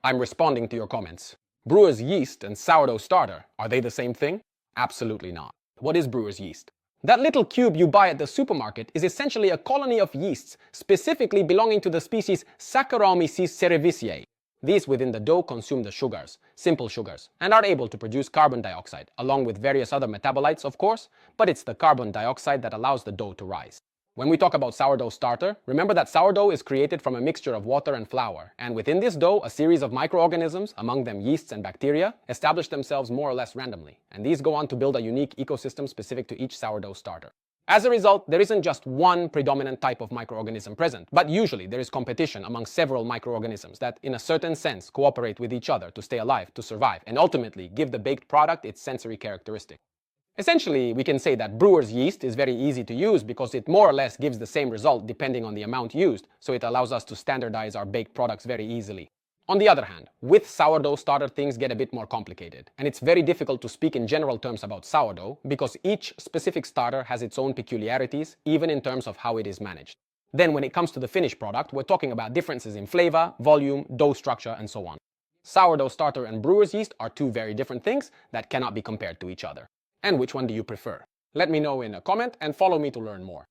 I'm responding to your comments. Brewer's yeast and sourdough starter, are they the same thing? Absolutely not. What is brewer's yeast? That little cube you buy at the supermarket is essentially a colony of yeasts, specifically belonging to the species Saccharomyces cerevisiae. These within the dough consume the sugars, simple sugars, and are able to produce carbon dioxide, along with various other metabolites, of course, but it's the carbon dioxide that allows the dough to rise. When we talk about sourdough starter, remember that sourdough is created from a mixture of water and flour, and within this dough, a series of microorganisms, among them yeasts and bacteria, establish themselves more or less randomly, and these go on to build a unique ecosystem specific to each sourdough starter. As a result, there isn't just one predominant type of microorganism present, but usually there is competition among several microorganisms that, in a certain sense, cooperate with each other to stay alive, to survive, and ultimately give the baked product its sensory characteristics. Essentially, we can say that brewer's yeast is very easy to use because it more or less gives the same result depending on the amount used, so it allows us to standardize our baked products very easily. On the other hand, with sourdough starter things get a bit more complicated, and it's very difficult to speak in general terms about sourdough because each specific starter has its own peculiarities, even in terms of how it is managed. Then when it comes to the finished product, we're talking about differences in flavor, volume, dough structure, and so on. Sourdough starter and brewer's yeast are two very different things that cannot be compared to each other. And which one do you prefer? Let me know in a comment and follow me to learn more.